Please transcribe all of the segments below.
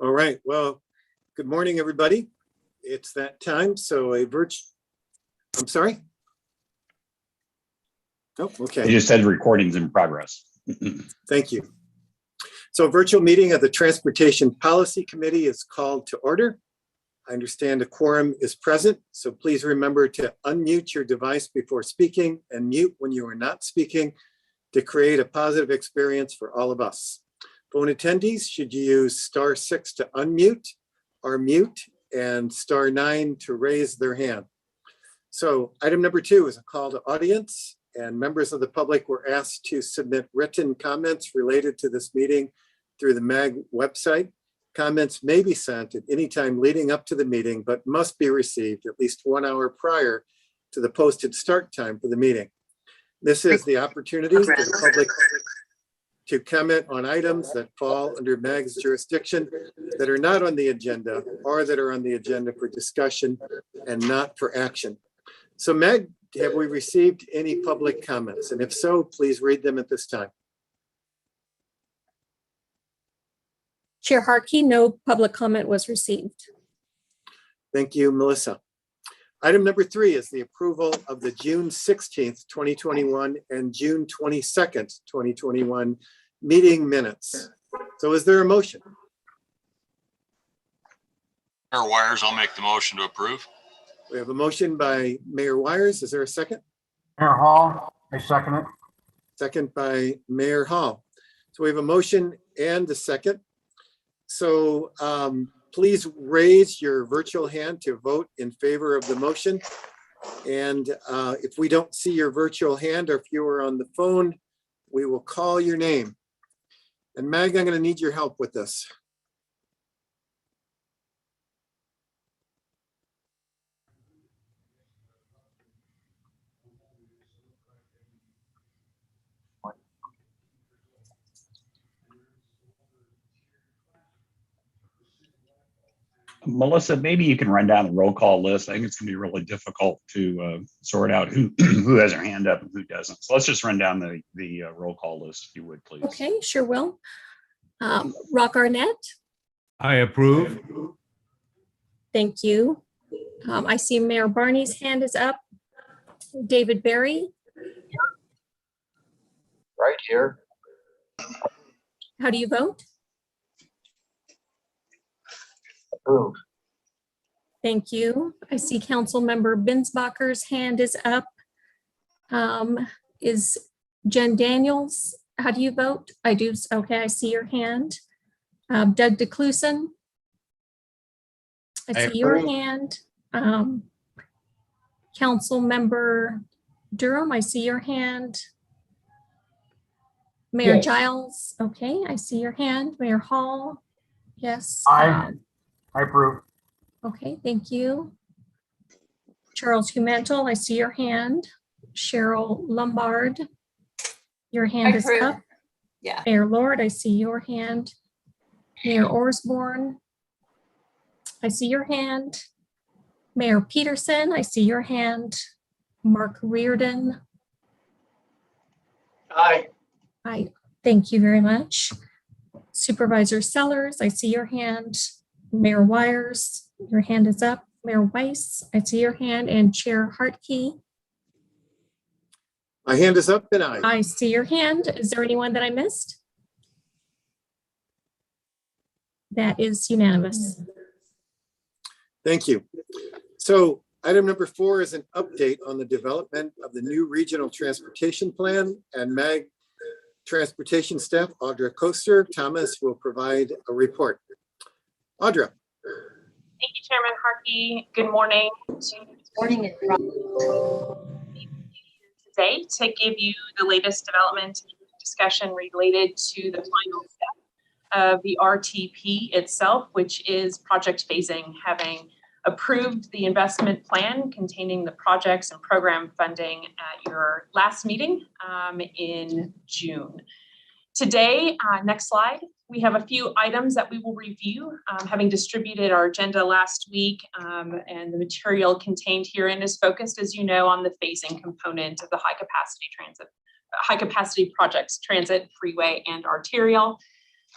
All right, well, good morning, everybody. It's that time, so I'm sorry? Oh, okay. You just said recordings in progress. Thank you. So a virtual meeting of the Transportation Policy Committee is called to order. I understand a quorum is present, so please remember to unmute your device before speaking and mute when you are not speaking to create a positive experience for all of us. Phone attendees should use *6 to unmute or mute and *9 to raise their hand. So item number 2 is a call to audience, and members of the public were asked to submit written comments related to this meeting through the MAG website. Comments may be sent at any time leading up to the meeting, but must be received at least 1 hour prior to the posted start time for the meeting. This is the opportunity for the public to comment on items that fall under MAG's jurisdiction that are not on the agenda or that are on the agenda for discussion and not for action. So MAG, have we received any public comments? And if so, please read them at this time. Chair Harkey, no public comment was received. Thank you, Melissa. Item number 3 is the approval of the June 16th, 2021 and June 22nd, 2021 meeting minutes. So is there a motion? Mayor Weiss, I'll make the motion to approve. We have a motion by Mayor Weiss. Is there a second? Mayor Hall, I second it. Second by Mayor Hall. So we have a motion and a second. So please raise your virtual hand to vote in favor of the motion. And if we don't see your virtual hand, or if you are on the phone, we will call your name. And Mag, I'm going to need your help with this. Melissa, maybe you can run down the roll call list. I think it's going to be really difficult to sort out who has their hand up and who doesn't. So let's just run down the roll call list, if you would, please. Okay, sure will. Rock Arnett. I approve. Thank you. I see Mayor Barney's hand is up. David Berry. Right here. How do you vote? Approved. Thank you. I see Councilmember Binsbacher's hand is up. Is Jen Daniels, how do you vote? I do, okay, I see your hand. Doug DeClusen. I see your hand. Councilmember Durham, I see your hand. Mayor Yes. Giles, okay, I see your hand. Mayor Hall, yes. Aye. I approve. Okay, thank you. Charles Humantel, I see your hand. Cheryl Lombard, your hand is up. Yeah. Mayor Lord, I see your hand. Mayor Orsborn, I see your hand. Mayor Peterson, I see your hand. Mark Reardon. Aye. I thank you very much. Supervisor Sellers, I see your hand. Mayor Wires, your hand is up. Mayor Weiss, I see your hand, and Chair Hartkey. My hand is up and I see your hand. Is there anyone that I missed? That is unanimous. thank you. So item number 4 is an update on the development of the new regional transportation plan, and MAG transportation staff, Audra Koster Thomas, will provide a report. Audra. Thank you, Chairman Harkey. Good morning. Today to give you the latest development discussion related to the final step of the RTP itself, which is project phasing, having approved the investment plan containing the projects and program funding at your last meeting in June. Today, next slide, we have a few items that we will review, having distributed our agenda last week, and the material contained herein is focused, as you know, on the phasing component of the high capacity projects, transit, freeway, and arterial.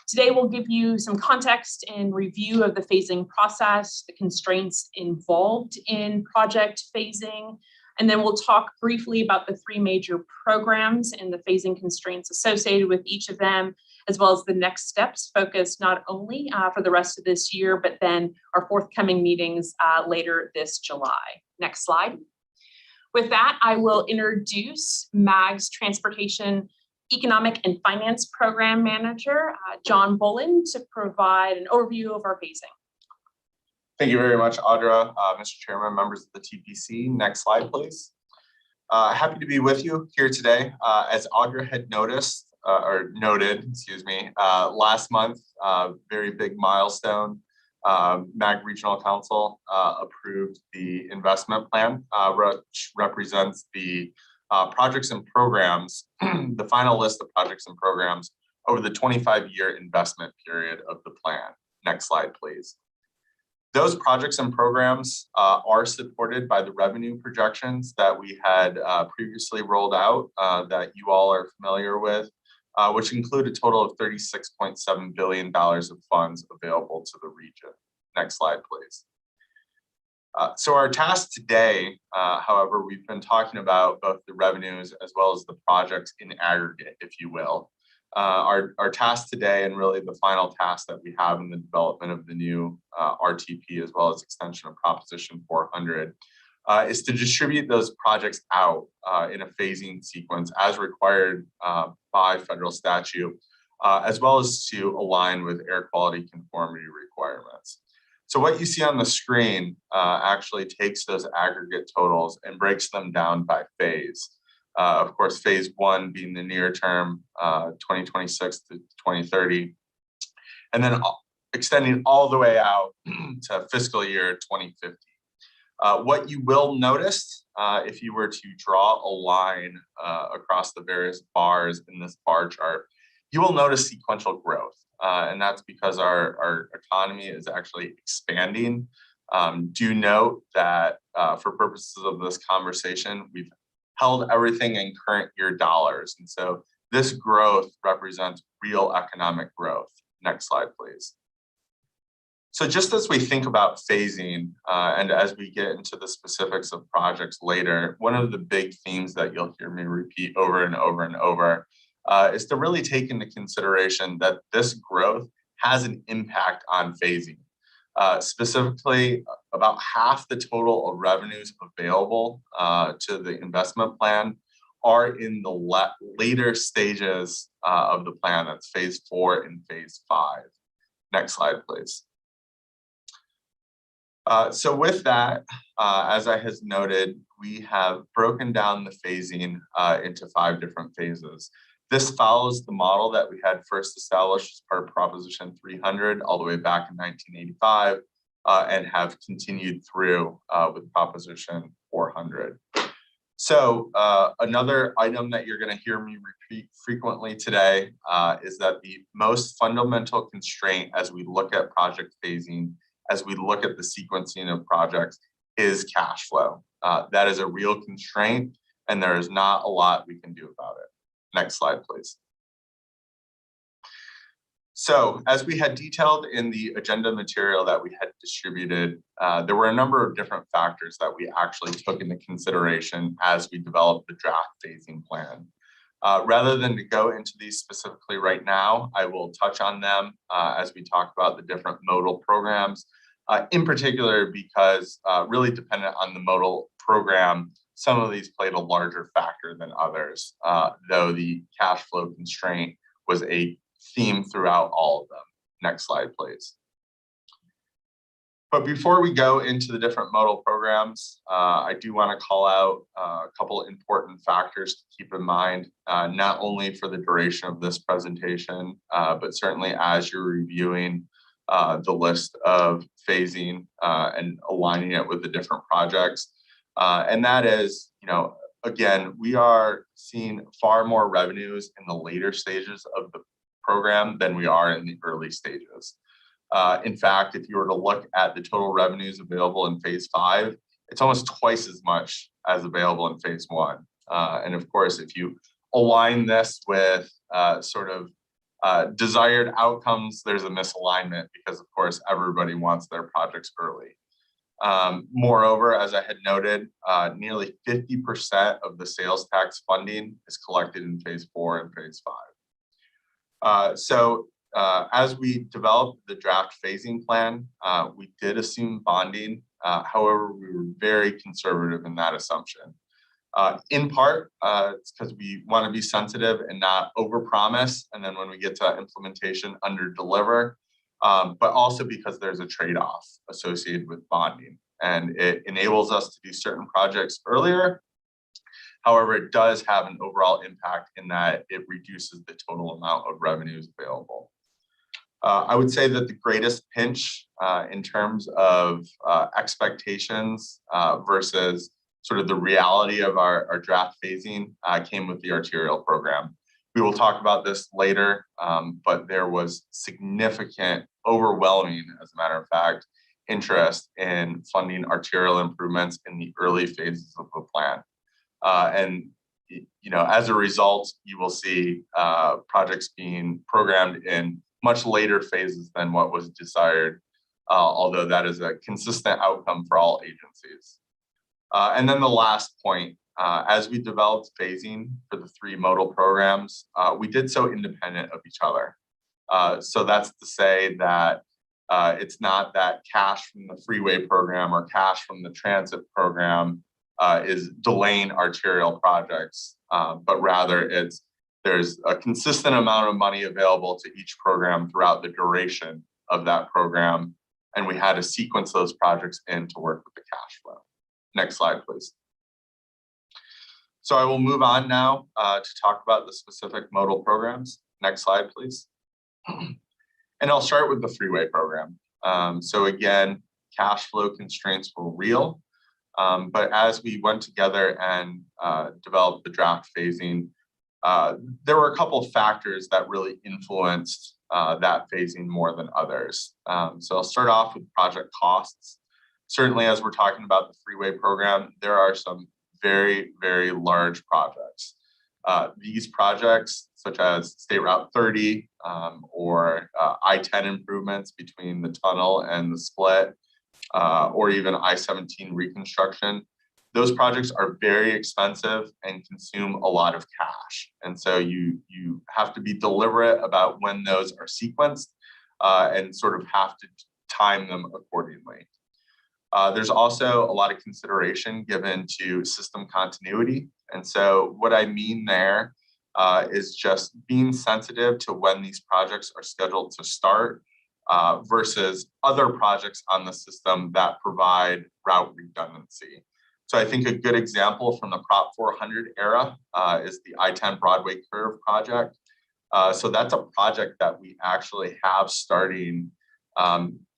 Today, we'll give you some context and review of the phasing process, the constraints involved in project phasing, and then we'll talk briefly about the 3 major programs and the phasing constraints associated with each of them, as well as the next steps focused not only for the rest of this year, but then our forthcoming meetings later this July. Next slide. With that, I will introduce MAG's Transportation Economic and Finance Program Manager, John Bolin, to provide an overview of our phasing. Thank you very much, Audra. Mr. Chairman, members of the TPC. Next slide, please. Happy to be with you here today. As Audra had noticed, or noted, excuse me, last month, very big milestone. MAG Regional Council approved the investment plan, which represents the projects and programs, the final list of projects and programs over the 25-year investment period of the plan. Next slide, please. Those projects and programs are supported by the revenue projections that we had previously rolled out that you all are familiar with, which include a total of $36.7 billion of funds available to the region. Next slide, please. So our task today, however, we've been talking about both the revenues as well as the projects in aggregate, if you will. Our task today, and really the final task that we have in the development of the new RTP, as well as extension of Proposition 400, is to distribute those projects out in a phasing sequence as required by federal statute, as well as to align with air quality conformity requirements. So what you see on the screen actually takes those aggregate totals and breaks them down by phase. Of course, phase 1 being the near term, 2026 to 2030, and then extending all the way out to fiscal year 2050. What you will notice, if you were to draw a line across the various bars in this bar chart, you will notice sequential growth. And that's because our economy is actually expanding. Do note that for purposes of this conversation, we've held everything in current year dollars. And so this growth represents real economic growth. Next slide, please. So just as we think about phasing, and as we get into the specifics of projects later, one of the big themes that you'll hear me repeat over and over and over is to really take into consideration that this growth has an impact on phasing. Specifically, about half the total of revenues available to the investment plan are in the later stages of the plan. That's phase 4 and phase 5. Next slide, please. So with that, as I has noted, we have broken down the phasing into 5 different phases. This follows the model that we had first established as part of Proposition 300 all the way back in 1985 and have continued through with Proposition 400. So another item that you're going to hear me repeat frequently today is that the most fundamental constraint as we look at project phasing, as we look at the sequencing of projects, is cash flow. That is a real constraint, and there is not a lot we can do about it. Next slide, please. So as we had detailed in the agenda material that we had distributed, there were a number of different factors that we actually took into consideration as we developed the draft phasing plan. Rather than to go into these specifically right now, I will touch on them as we talk about the different modal programs, in particular because really dependent on the modal program, some of these played a larger factor than others, though the cash flow constraint was a theme throughout all of them. Next slide, please. But before we go into the different modal programs, I do want to call out a couple of important factors to keep in mind, not only for the duration of this presentation, but certainly as you're reviewing the list of phasing and aligning it with the different projects. And that is, again, we are seeing far more revenues in the later stages of the program than we are in the early stages. In fact, if you were to look at the total revenues available in phase 5, it's almost twice as much as available in phase 1. And of course, if you align this with sort of Desired outcomes, there's a misalignment because of course everybody wants their projects early. Moreover, as I had noted, nearly 50% of the sales tax funding is collected in phase 4 and phase 5. As we developed the draft phasing plan, we did assume bonding. However, we were very conservative in that assumption. In part, it's because we want to be sensitive and not overpromise, and then when we get to implementation, underdeliver. But also because there's a trade-off associated with bonding, and it enables us to do certain projects earlier. However, it does have an overall impact in that it reduces the total amount of revenues available. I would say that the greatest pinch in terms of expectations versus sort of the reality of our draft phasing came with the arterial program. We will talk about this later, but there was significant, overwhelming, as a matter of fact, interest in funding arterial improvements in the early phases of the plan. And as a result, you will see projects being programmed in much later phases than what was desired, although that is a consistent outcome for all agencies. And then the last point, as we developed phasing for the 3 modal programs, we did so independent of each other. So that's to say that it's not that cash from the freeway program or cash from the transit program is delaying arterial projects, but rather there's a consistent amount of money available to each program throughout the duration of that program, and we had to sequence those projects in to work with the cash flow. Next slide, please. So I will move on now to talk about the specific modal programs. Next slide, please. And I'll start with the freeway program. So again, cash flow constraints were real, but as we went together and developed the draft phasing, there were a couple of factors that really influenced that phasing more than others. So I'll start off with project costs. Certainly, as we're talking about the freeway program, there are some very, very large projects. These projects, such as State Route 30 or I-10 improvements between the tunnel and the split, or even I-17 reconstruction, those projects are very expensive and consume a lot of cash. And so you have to be deliberate about when those are sequenced and sort of have to time them accordingly. There's also a lot of consideration given to system continuity. And so what I mean there is just being sensitive to when these projects are scheduled to start versus other projects on the system that provide route redundancy. So I think a good example from the Prop 400 era is the I-10 Broadway Curve project. So that's a project that we actually have starting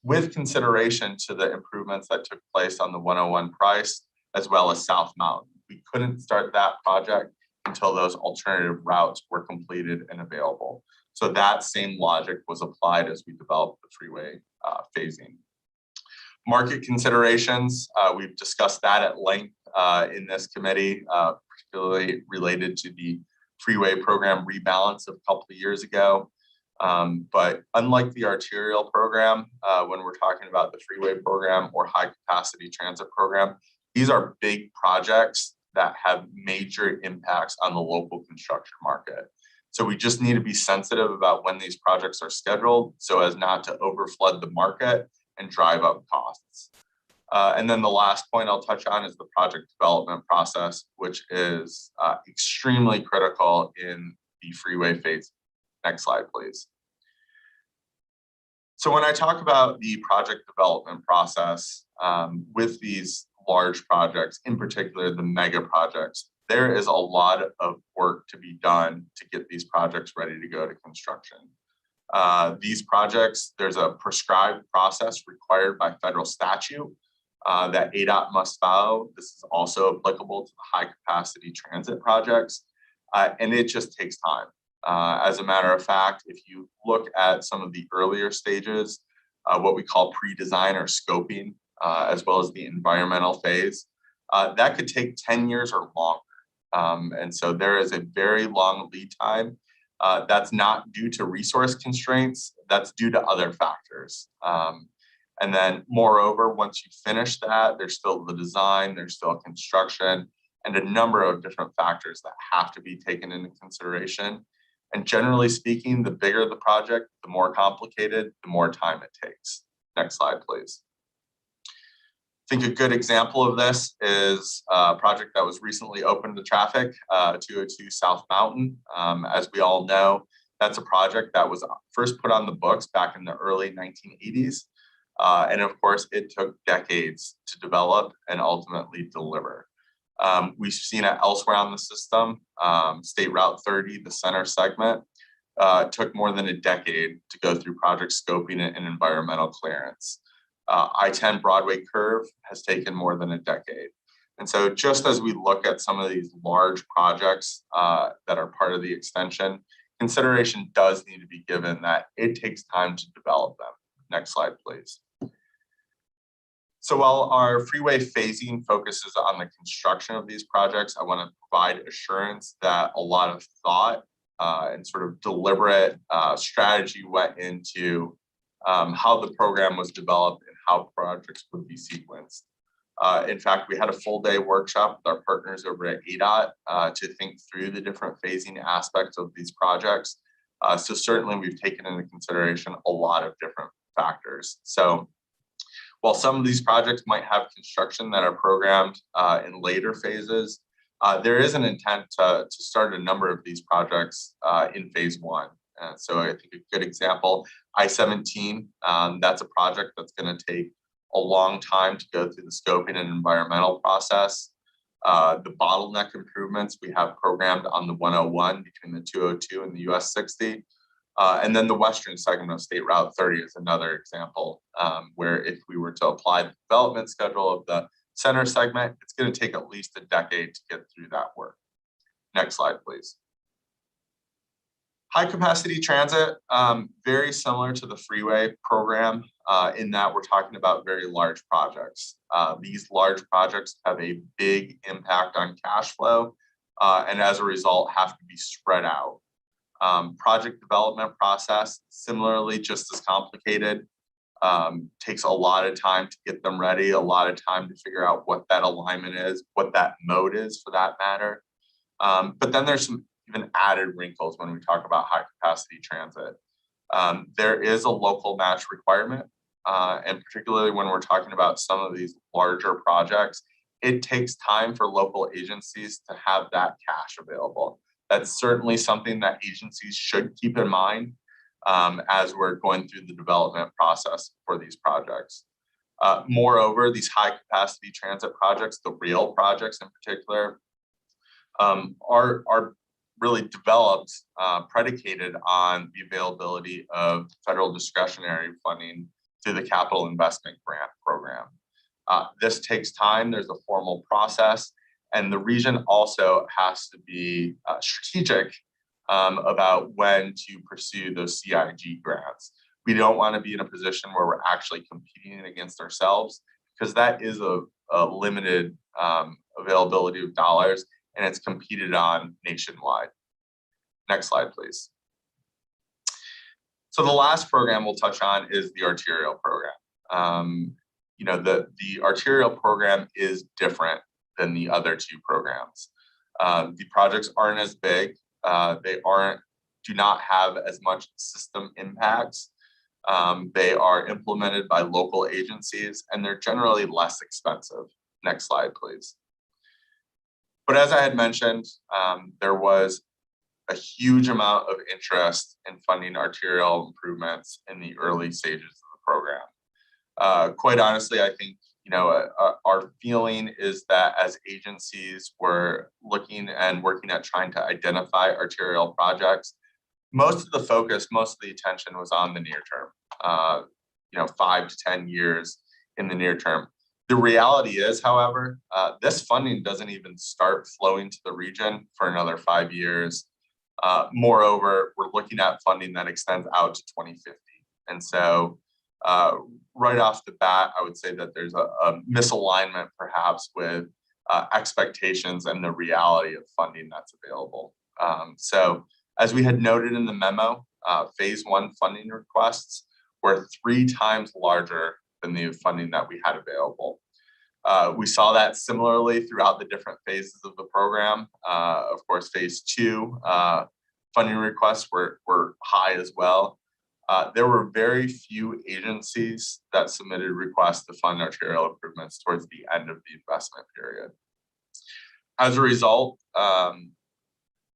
with consideration to the improvements that took place on the 101 Price, as well as South Mountain. We couldn't start that project until those alternative routes were completed and available. So that same logic was applied as we developed the freeway phasing. Market considerations, we've discussed that at length in this committee, particularly related to the freeway program rebalance of a couple of years ago. But unlike the arterial program, when we're talking about the freeway program or high capacity transit program, these are big projects that have major impacts on the local construction market. So we just need to be sensitive about when these projects are scheduled so as not to overflood the market and drive up costs. And then the last point I'll touch on is the project development process, which is extremely critical in the freeway phase. Next slide, please. So when I talk about the project development process with these large projects, in particular the mega projects, there is a lot of work to be done to get these projects ready to go to construction. These projects, there's a prescribed process required by federal statute that ADOT must follow. This is also applicable to the high capacity transit projects, and it just takes time. As a matter of fact, if you look at some of the earlier stages, what we call pre-design or scoping, as well as the environmental phase, that could take 10 years or longer. And so there is a very long lead time That's not due to resource constraints, that's due to other factors. And then moreover, once you finish that, there's still the design, there's still construction, and a number of different factors that have to be taken into consideration. And generally speaking, the bigger the project, the more complicated, the more time it takes. Next slide, please. I think a good example of this is a project that was recently opened to traffic, 202 South Mountain. As we all know, that's a project that was first put on the books back in the early 1980s. And of course, it took decades to develop and ultimately deliver. We've seen it elsewhere on the system. State Route 30, the center segment, took more than a decade to go through project scoping and environmental clearance. I-10 Broadway curve has taken more than a decade. And so just as we look at some of these large projects that are part of the extension, consideration does need to be given that it takes time to develop them. Next slide, please. So while our freeway phasing focuses on the construction of these projects, I want to provide assurance that a lot of thought and sort of deliberate strategy went into how the program was developed and how projects would be sequenced. In fact, we had a full day workshop with our partners over at ADOT to think through the different phasing aspects of these projects. So certainly we've taken into consideration a lot of different factors. So while some of these projects might have construction that are programmed in later phases, there is an intent to start a number of these projects in phase one. So I think a good example, I-17, that's a project that's going to take a long time to go through the scoping and environmental process. The bottleneck improvements we have programmed on the 101 between the 202 and the US 60. And then the western segment of State Route 30 is another example where if we were to apply the development schedule of the center segment, it's going to take at least a decade to get through that work. Next slide, please. High capacity transit, very similar to the freeway program in that we're talking about very large projects. These large projects have a big impact on cash flow and as a result have to be spread out. Project development process, similarly, just as complicated, takes a lot of time to get them ready, a lot of time to figure out what that alignment is, what that mode is for that matter. But then there's some even added wrinkles when we talk about high capacity transit. There is a local match requirement, and particularly when we're talking about some of these larger projects, it takes time for local agencies to have that cash available. That's certainly something that agencies should keep in mind as we're going through the development process for these projects. Moreover, these high capacity transit projects, the rail projects in particular, are really developed, predicated on the availability of federal discretionary funding through the Capital Investment Grant Program. This takes time, there's a formal process, and the region also has to be strategic about when to pursue those CIG grants. We don't want to be in a position where we're actually competing against ourselves because that is a limited availability of dollars and it's competed on nationwide. Next slide, please. So the last program we'll touch on is the arterial program. You know, the arterial program is different than the other two programs. The projects aren't as big. They do not have as much system impacts. They are implemented by local agencies and they're generally less expensive. Next slide, please. But as I had mentioned, there was a huge amount of interest in funding arterial improvements in the early stages of the program. Quite honestly, I think, you know, our feeling is that as agencies were looking and working at trying to identify arterial projects, most of the focus, most of the attention was on the near term, you know, 5 to 10 years in the near term. The reality is, however, this funding doesn't even start flowing to the region for another 5 years. Moreover, we're looking at funding that extends out to 2050. And so right off the bat, I would say that there's a misalignment perhaps with expectations and the reality of funding that's available. So As we had noted in the memo, phase 1 funding requests were 3 times larger than the funding that we had available. We saw that similarly throughout the different phases of the program. Of course, phase 2 funding requests were high as well. There were very few agencies that submitted requests to fund arterial improvements towards the end of the investment period. As a result,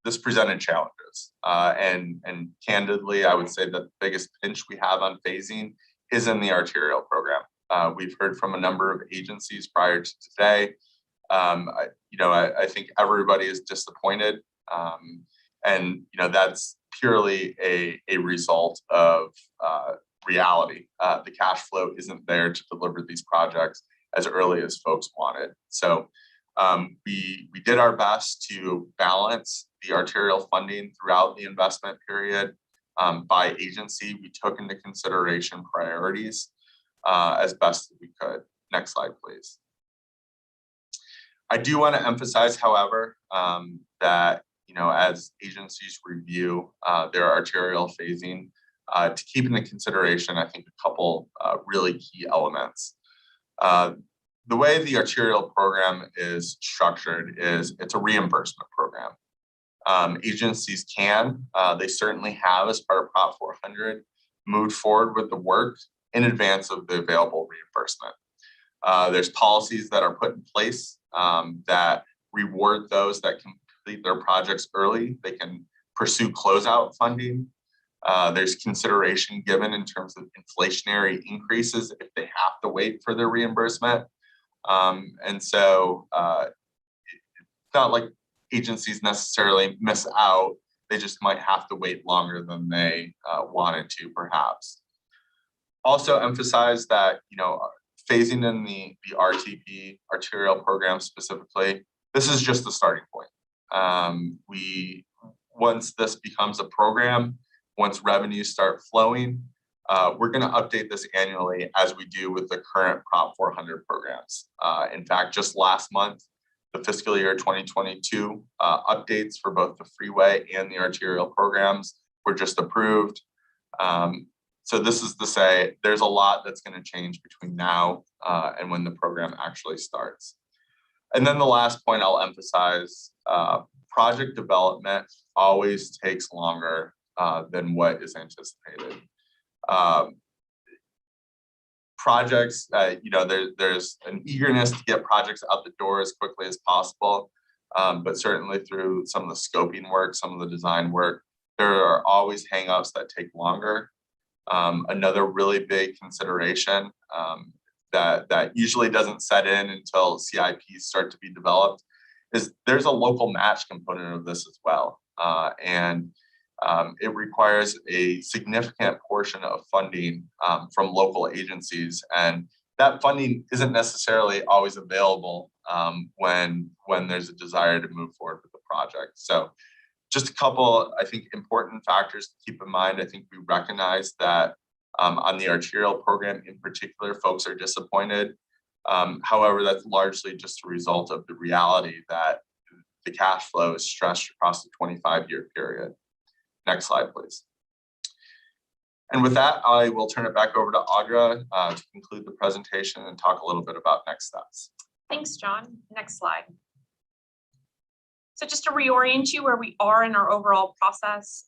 this presented challenges. And candidly, I would say that the biggest pinch we have on phasing is in the arterial program. We've heard from a number of agencies prior to today. I think everybody is disappointed. And that's purely a result of reality. The cash flow isn't there to deliver these projects as early as folks wanted. So we did our best to balance the arterial funding throughout the investment period. By agency, we took into consideration priorities as best as we could. Next slide, please. I do want to emphasize, however, that as agencies review their arterial phasing, to keep into consideration, I think a couple really key elements. The way the arterial program is structured is it's a reimbursement program. Agencies they certainly have, as part of Prop 400, moved forward with the work in advance of the available reimbursement. There's policies that are put in place that reward those that complete their projects early. They can pursue closeout funding. There's consideration given in terms of inflationary increases if they have to wait for their reimbursement. And so it's not like agencies necessarily miss out. They just might have to wait longer than they wanted to, perhaps. Also emphasize that, phasing in the RTP, arterial program specifically, this is just the starting point. Once this becomes a program, once revenues start flowing, we're going to update this annually as we do with the current Prop 400 programs. In fact, just last month, the fiscal year 2022 updates for both the freeway and the arterial programs were just approved. So this is to say there's a lot that's going to change between now and when the program actually starts. And then the last point I'll emphasize, project development always takes longer than what is anticipated. Projects, there's an eagerness to get projects out the door as quickly as possible, but certainly through some of the scoping work, some of the design work, there are always hangups that take longer. Another really big consideration that usually doesn't set in until CIPs start to be developed is there's a local match component of this as well. It requires a significant portion of funding from local agencies, and that funding isn't necessarily always available when there's a desire to move forward with the project. So just a couple, I think, important factors to keep in mind. I think we recognize that on the arterial program in particular, folks are disappointed. However, that's largely just a result of the reality that the cash flow is stretched across the 25-year period. Next slide, please. And with that, I will turn it back over to Audra to conclude the presentation and talk a little bit about next steps. Thanks, John. Next slide. So just to reorient you where we are in our overall process,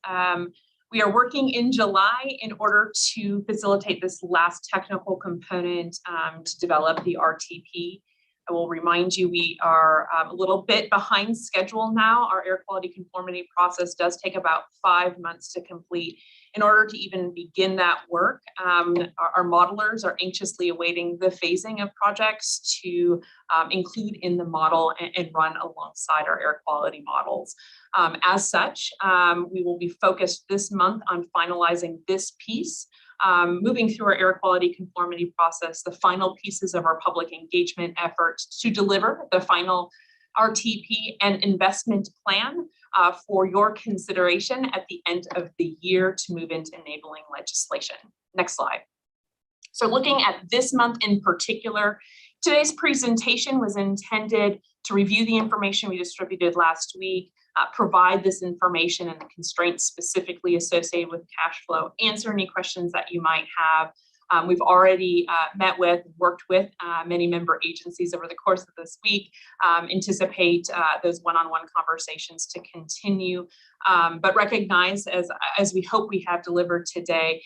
we are working in July in order to facilitate this last technical component to develop the RTP. I will remind you, we are a little bit behind schedule now. Our air quality conformity process does take about 5 months to complete. In order to even begin that work, our modelers are anxiously awaiting the phasing of projects to include in the model and run alongside our air quality models. As such, we will be focused this month on finalizing this piece. Moving through our air quality conformity process, the final pieces of our public engagement efforts to deliver the final RTP and investment plan for your consideration at the end of the year to move into enabling legislation. Next slide. So looking at this month in particular, today's presentation was intended to review the information we distributed last week, provide this information and the constraints specifically associated with cash flow, answer any questions that you might have. We've already met with, worked with many member agencies over the course of this week, anticipate those one-on-one conversations to continue, but recognize, as we hope we have delivered today,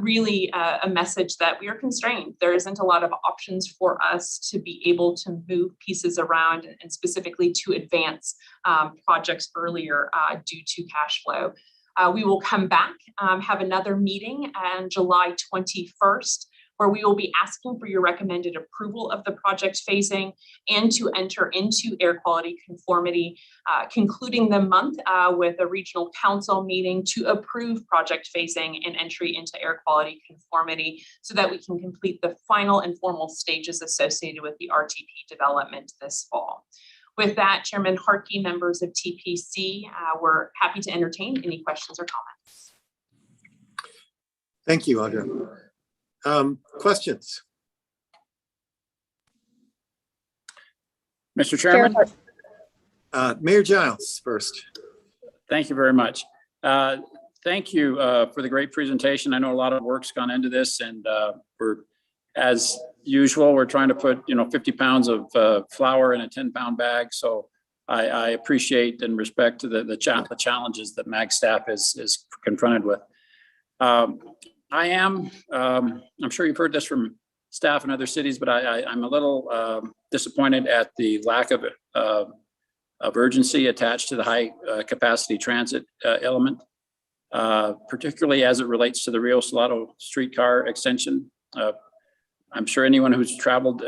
really a message that we are constrained. There isn't a lot of options for us to be able to move pieces around and specifically to advance projects earlier due to cash flow. We will come back, have another meeting on July 21st, where we will be asking for your recommended approval of the project phasing and to enter into air quality conformity, concluding the month with a regional council meeting to approve project phasing and entry into air quality conformity so that we can complete the final and formal stages associated with the RTP development this fall. With that, Chairman Hartke, members of TPC, we're happy to entertain any questions or comments. Thank you, Audra. Questions? Mr. Chairman, Mayor Giles first. thank you very much. Thank you for the great presentation. I know a lot of work's gone into this, and we're, as usual, we're trying to put 50 pounds of flour in a 10-pound bag. So I appreciate and respect to the challenges that MAG staff is confronted with. I'm sure you've heard this from staff in other cities, but I'm a little disappointed at the lack of urgency attached to the high capacity transit element, particularly as it relates to the Rio Salado streetcar extension. I'm sure anyone who's traveled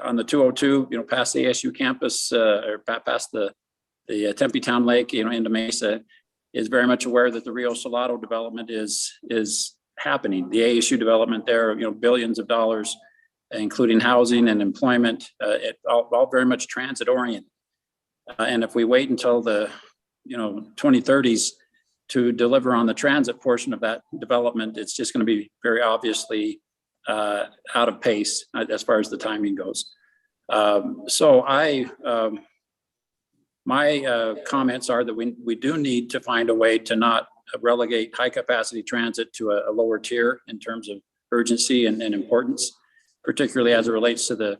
on the 202, past the ASU campus or past the Tempe Town Lake, into Mesa, is very much aware that the Rio Salado development is happening. The ASU development there, billions of dollars, including housing and employment, all very much transit oriented. And if we wait until the 2030s to deliver on the transit portion of that development, it's just going to be very obviously out of pace as far as the timing goes. So my comments are that we do need to find a way to not relegate high capacity transit to a lower tier in terms of urgency and importance, particularly as it relates to the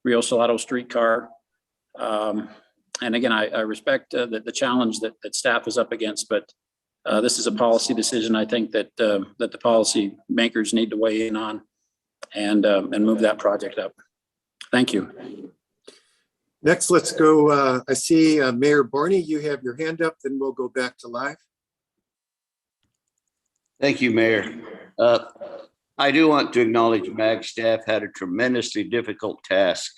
Rio Salado streetcar. And again, I respect the challenge that staff is up against, but this is a policy decision I think that the policy makers need to weigh in on and move that project up. Thank you. Next, let's go. I see Mayor Barney, you have your hand up, then we'll go back to live. Thank you, Mayor. I do want to acknowledge MAG staff had a tremendously difficult task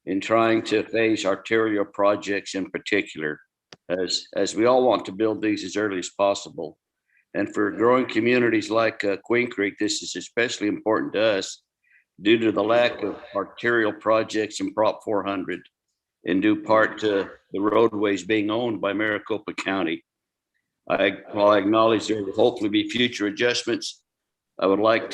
in trying to phase arterial projects in particular, as we all want to build these as early as possible. And for growing communities like Queen Creek, this is especially important to us due to the lack of arterial projects in Prop 400, in due part to the roadways being owned by Maricopa County. While I acknowledge there will hopefully be future adjustments, I would like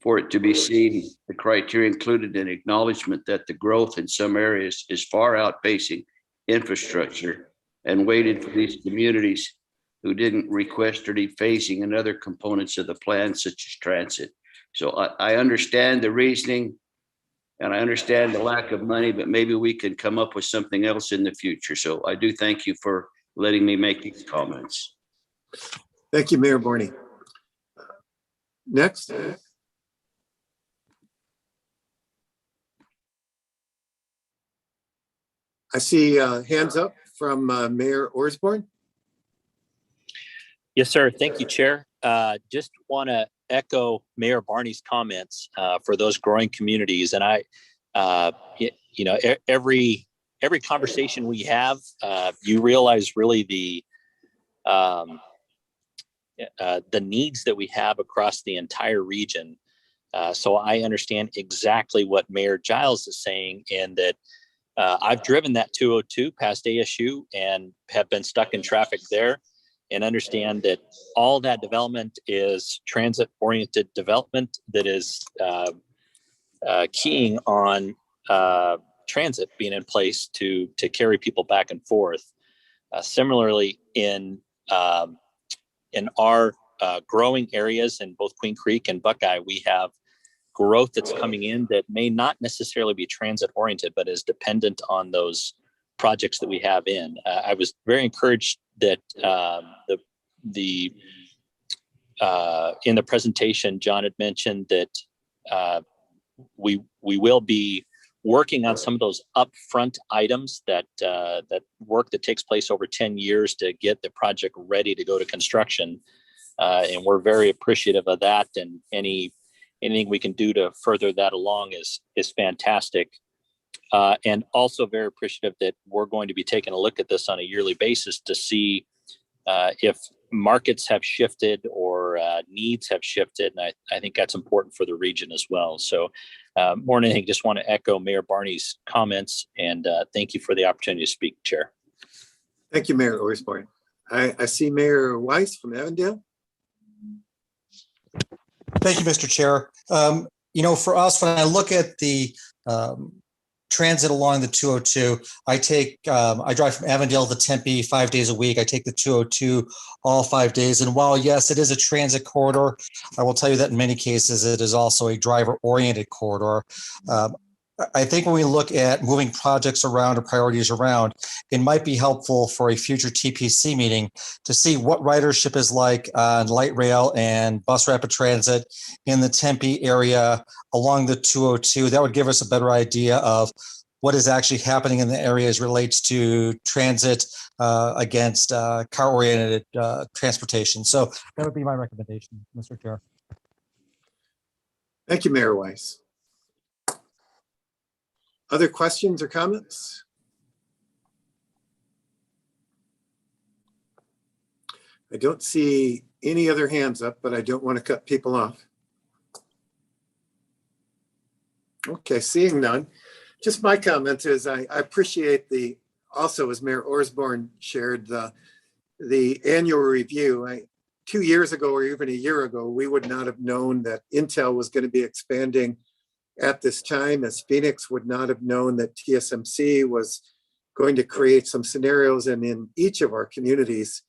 for it to be seen, the criteria included an acknowledgement that the growth in some areas is far outpacing infrastructure and waited for these communities who didn't request or need phasing and other components of the plan, such as transit. So I understand the reasoning and I understand the lack of money, but maybe we can come up with something else in the future. So I do thank you for letting me make these comments. Thank you, Mayor Barney. Next. I see hands up from Mayor Orsborn. Yes, sir. Thank you, Chair. Just want to echo Mayor Barney's comments for those growing communities. And every conversation we have, you realize really the needs that we have across the entire region. So I understand exactly what Mayor Giles is saying, and that I've driven that 202 past ASU and have been stuck in traffic there, and understand that all that development is transit-oriented development that is keying on transit being in place to carry people back and forth. Similarly, in our growing areas in both Queen Creek and Buckeye, we have growth that's coming in that may not necessarily be transit oriented, but is dependent on those projects that we have in. I was very encouraged that in the presentation, John had mentioned that we will be working on some of those upfront items that work that takes place over 10 years to get the project ready to go to construction. And we're very appreciative of that, and anything we can do to further that along is fantastic. And also very appreciative that we're going to be taking a look at this on a yearly basis to see if markets have shifted or needs have shifted. And I think that's important for the region as well. So more than anything, just want to echo Mayor Barney's comments, and thank you for the opportunity to speak, Chair. Thank you, Mayor Orsborn. I see Mayor Weiss from Avondale. Thank you, Mr. Chair. For us, when I look at the transit along the 202, I drive from Avondale to Tempe 5 days a week. I take the 202 all 5 days. And while, yes, it is a transit corridor, I will tell you that in many cases, it is also a driver-oriented corridor. I think when we look at moving projects around or priorities around, it might be helpful for a future TPC meeting to see what ridership is like on light rail and bus rapid transit in the Tempe area along the 202. That would give us a better idea of what is actually happening in the area as relates to transit against car-oriented transportation. So that would be my recommendation, Mr. Chair. Thank you, Mayor Weiss. Other questions or comments? I don't see any other hands up, but I don't want to cut people off. Okay, seeing none. Just my comment is I appreciate also as Mayor Orsborn shared, the annual review. 2 years ago or even a year ago, we would not have known that Intel was going to be expanding at this time, as Phoenix would not have known that TSMC was going to create some scenarios. And in each of our communities,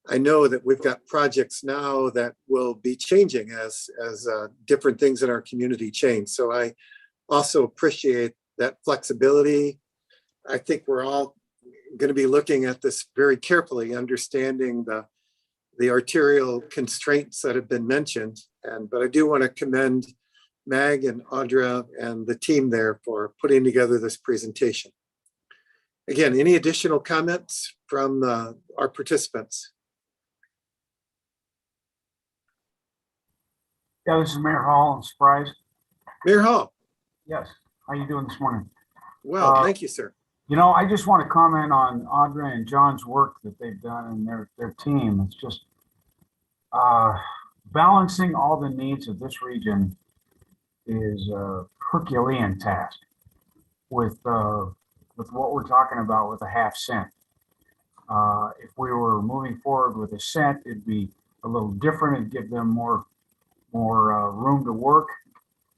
I know that we've got projects now that will be changing as different things in our community change. So I also appreciate that flexibility. I think we're all going to be looking at this very carefully, understanding the arterial constraints that have been mentioned. But I do want to commend Mag and Audra and the team there for putting together this presentation. Again, any additional comments from our participants? Yeah, this is Mayor Hall. I'm surprised. Mayor Hall. Yes. How you doing this morning? Well, thank you, sir. I just want to comment on Audra and John's work that they've done and their team. It's just balancing all the needs of this region is a Herculean task with what we're talking about with a half cent. If we were moving forward with a cent, it'd be a little different and give them more room to work.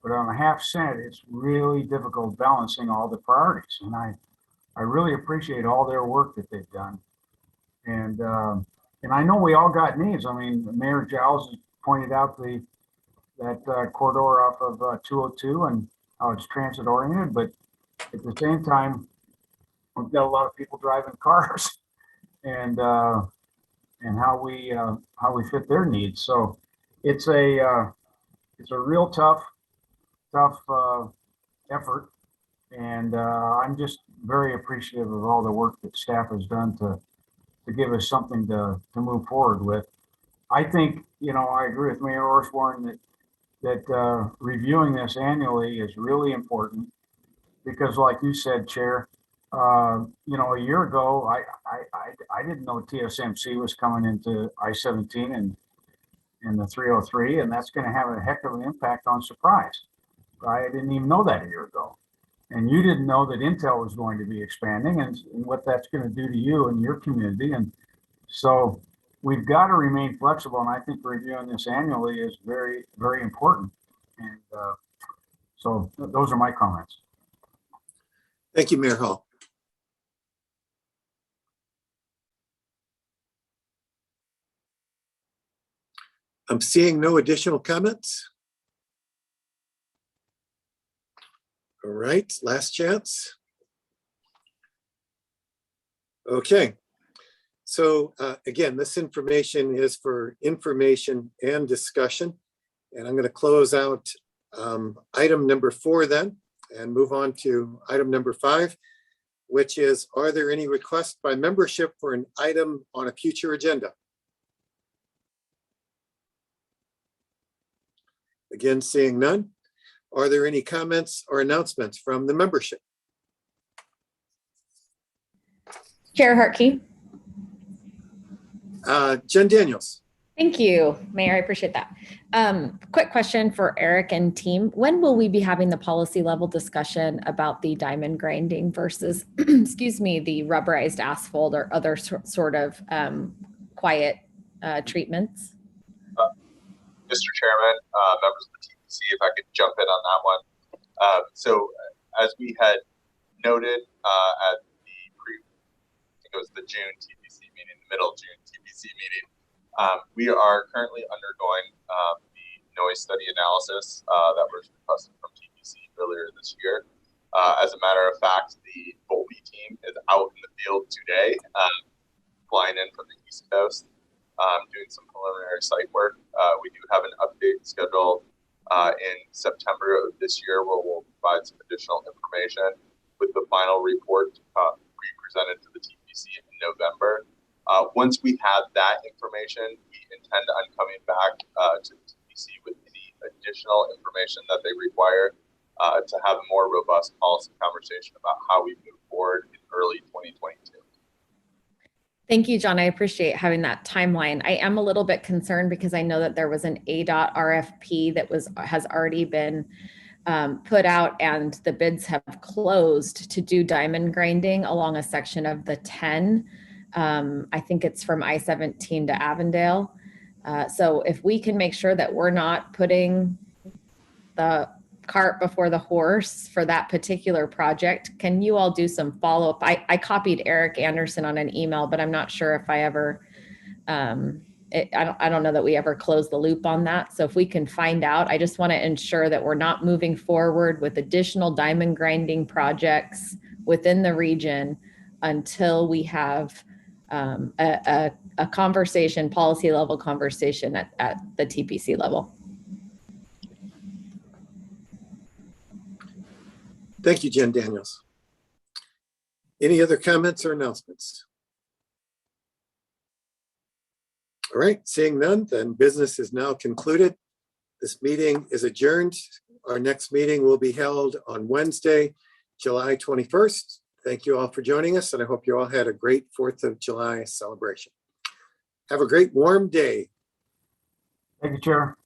But on a half cent, it's really difficult balancing all the priorities. And I really appreciate all their work that they've done. And I know we all got needs. I mean, Mayor Giles has pointed out that corridor off of 202 and how it's transit oriented, but at the same time, we've got a lot of people driving cars and how we fit their needs. So it's a real tough effort, and I'm just very appreciative of all the work that staff has done to give us something to move forward with. I think, I agree with Mayor Orsborn that reviewing this annually is really important because, like you said, Chair, a year ago, I didn't know TSMC was coming into I-17 and the 303, and that's going to have a heck of an impact on Surprise. I didn't even know that a year ago. And you didn't know that Intel was going to be expanding and what that's going to do to you and your community. And so we've got to remain flexible. And I think reviewing this annually is very, very important. And so those are my comments. Thank you, Mayor Hall. I'm seeing no additional comments. All right, last chance. Okay. So again, this information is for information and discussion. And I'm going to close out item number 4 then and move on to item number 5, which is, are there any requests by membership for an item on a future agenda? Again, seeing none. Are there any comments or announcements from the membership? Chair Hartkey. Jen Daniels. Thank you, Mayor. I appreciate that. Quick question for Eric and team. When will we be having the policy level discussion about the diamond grinding versus, excuse me, the rubberized asphalt or other sort of quiet treatments? Mr. Chairman, members of the TPC, if I could jump in on that one. So as we had noted at the I think it was the June TPC meeting, the middle June TPC meeting, we are currently undergoing the noise study analysis that was requested from TPC earlier this year. As a matter of fact, the Bolin team is out in the field today, flying in from the East Coast, doing some preliminary site work. We do have an update scheduled in September of this year where we'll provide some additional information with the final report we presented to the TPC in November. Once we have that information, we intend on coming back to the TPC with any additional information that they require to have a more robust policy conversation about how we move forward in early 2022. Thank you, John. I appreciate having that timeline. I am a little bit concerned because I know that there was an ADOT RFP that has already been put out and the bids have closed to do diamond grinding along a section of the 10. I think it's from I-17 to Avondale. So if we can make sure that we're not putting the cart before the horse for that particular project, can you all do some follow-up? I copied Eric Anderson on an email, but I'm not sure if I ever, I don't know that we ever closed the loop on that. So if we can find out, I just want to ensure that we're not moving forward with additional diamond grinding projects within the region until we have a conversation, policy level conversation at the TPC level. Thank you, Jen Daniels. Any other comments or announcements? All right, seeing none, then business is now concluded. This meeting is adjourned. Our next meeting will be held on Wednesday, July 21st. Thank you all for joining us, and I hope you all had a great 4th of July celebration. Have a great warm day. Thank you, Chair.